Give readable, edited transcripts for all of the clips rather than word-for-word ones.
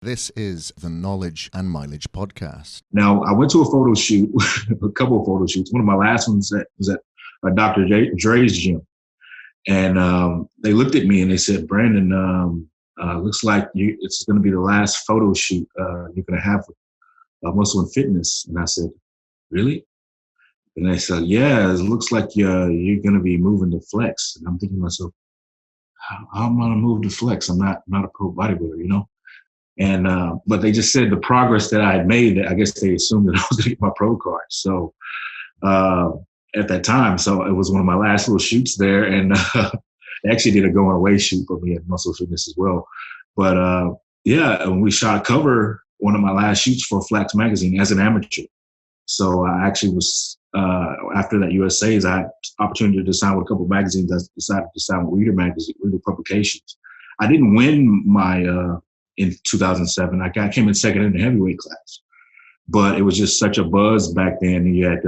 This is the Knowledge and Mileage podcast. Now, I went to a photo shoot, a couple of photo shoots. One of my last ones was at Dr. Dre's gym. And they looked at me and they said, Brandon, looks like it's going to be the last photo shoot you're going to have with Muscle and Fitness. And I said, really? And they said, yeah, it looks like you're going to be moving to flex. And I'm thinking to myself, how am I going to move to flex? I'm not a pro bodybuilder, you know? And but they just said the progress that I had made, I guess they assumed that I was going to get my pro card. So at that time, so it was one of my last little shoots there. And they actually did a going away shoot for me at Muscle Fitness as well. But yeah, and we shot a cover, one of my last shoots for Flex magazine as an amateur. So I actually was, after that USA's, I had opportunity to sign with a couple of magazines. I decided to sign with Reader Magazine, Reader Publications. I didn't win my, in 2007, I came in second in the heavyweight class, but it was just such a buzz back then. You had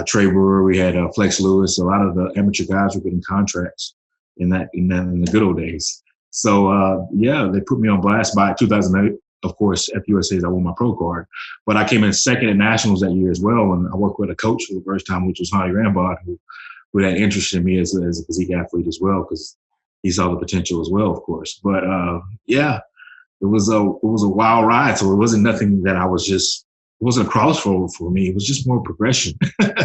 Trey Brewer, we had Flex Lewis. A lot of the amateur guys were getting contracts in the good old days. So yeah, they put me on blast. By 2008, of course, at the USA's, I won my pro card, but I came in second at nationals that year as well. And I worked with a coach for the first time, which was Hani Rambod, who had interest in me as a physique athlete as well, because he saw the potential as well, of course. But yeah. It was a wild ride. So it wasn't nothing that it wasn't a crossroad for me. It was just more progression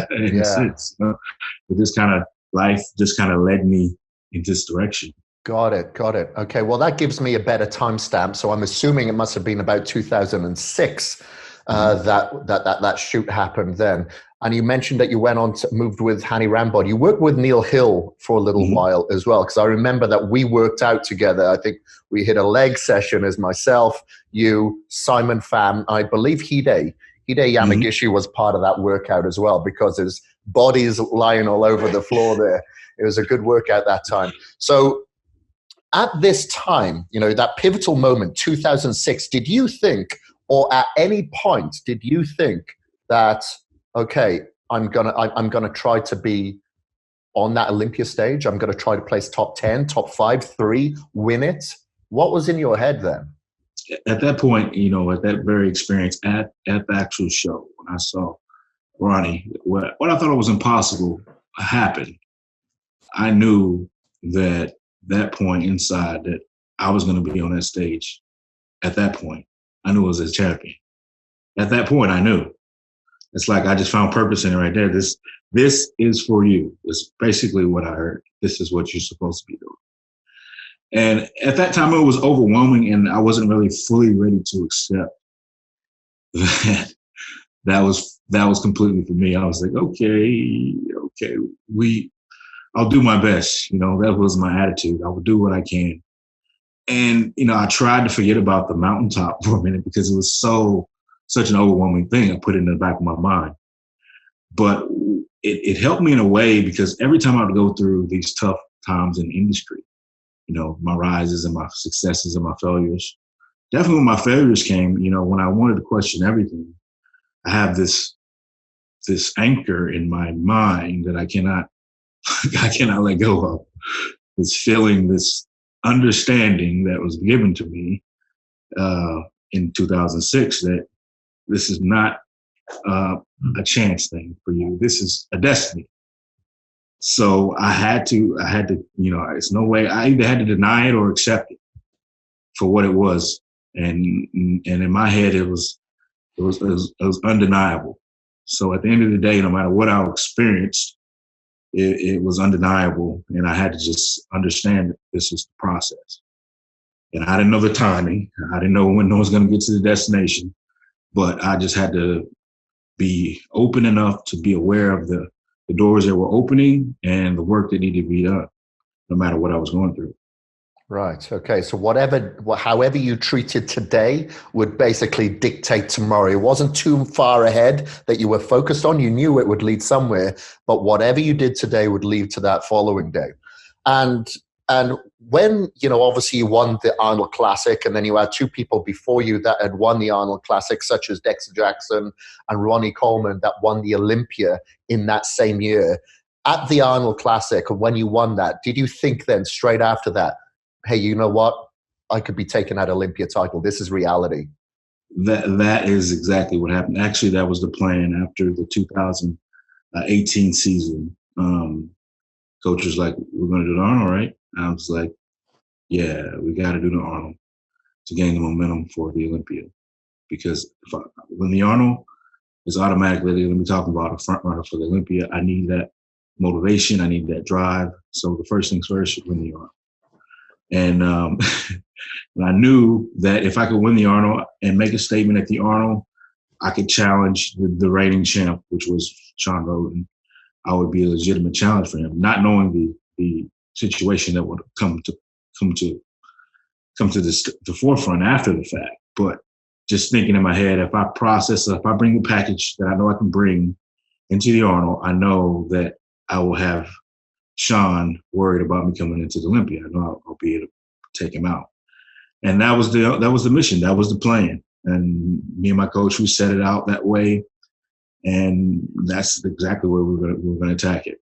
in a sense. It just kind of, life just kind of led me in this direction. Got it. Okay, well, that gives me a better timestamp. So I'm assuming it must have been about 2006 that shoot happened then. And you mentioned that you went on to moved with Hani Rambod. You worked with Neil Hill for a little while as well, because I remember that we worked out together. I think we hit a leg session as myself, you, Simon Pham, I believe Hide Yamagishi was part of that workout as well, because his body is lying all over the floor there. It was a good workout that time. So at this time, you know, that pivotal moment, 2006, did you think, or at any point, did you think that, okay, I'm gonna try to be on that Olympia stage. I'm gonna try to place top 10, top 5, 3, win it. What was in your head then? At that point, you know, at that very experience, at the actual show, when I saw Ronnie, what I thought was impossible happened. I knew that point inside that I was going to be on that stage. At that point, I knew I was a champion. At that point, I knew. It's like I just found purpose in it right there. This is for you. It's basically what I heard. This is what you're supposed to be doing. And at that time, it was overwhelming, and I wasn't really fully ready to accept that was completely for me. I was like, okay, I'll do my best. You know, that was my attitude. I will do what I can. And, you know, I tried to forget about the mountaintop for a minute because it was such an overwhelming thing. I put it in the back of my mind. But it helped me in a way, because every time I would go through these tough times in the industry, you know, my rises and my successes and my failures, definitely when my failures came, you know, when I wanted to question everything, I have this anchor in my mind that I cannot let go of. This feeling, this understanding that was given to me in 2006 that this is not a chance thing for you. This is a destiny. So I had to, you know, it's no way. I either had to deny it or accept it for what it was. And in my head, it was undeniable. So at the end of the day, no matter what I experienced, it was undeniable. And I had to just understand that this is the process. And I didn't know the timing. I didn't know when I was going to get to the destination, but I just had to be open enough to be aware of the doors that were opening and the work that needed to be done, no matter what I was going through. Right. Okay. So however you treated today would basically dictate tomorrow. It wasn't too far ahead that you were focused on. You knew it would lead somewhere, but whatever you did today would lead to that following day. And when, you know, obviously you won the Arnold Classic, and then you had two people before you that had won the Arnold Classic, such as Dexter Jackson and Ronnie Coleman, that won the Olympia in that same year. At the Arnold Classic, and when you won that, did you think then straight after that, hey, you know what? I could be taking that Olympia title. This is reality. That is exactly what happened. Actually, that was the plan after the 2018 season. Coach was like, "We're going to do the Arnold, right?" I was like, "Yeah, we got to do the Arnold to gain the momentum for the Olympia, because if I win the Arnold, it's automatically they're going to be talking about a front runner for the Olympia. I need that motivation. I need that drive. So the first things first, win the Arnold." And and I knew that if I could win the Arnold and make a statement at the Arnold, I could challenge the reigning champ, which was Sean Roden. I would be a legitimate challenge for him, not knowing the situation that would come to the forefront after the fact. But just thinking in my head, if I bring the package that I know I can bring into the Arnold, I know that I will have Sean worried about me coming into the Olympia. I know I'll be able to take him out. And that was the mission. That was the plan. And me and my coach, we set it out that way. And that's exactly where we're going to attack it.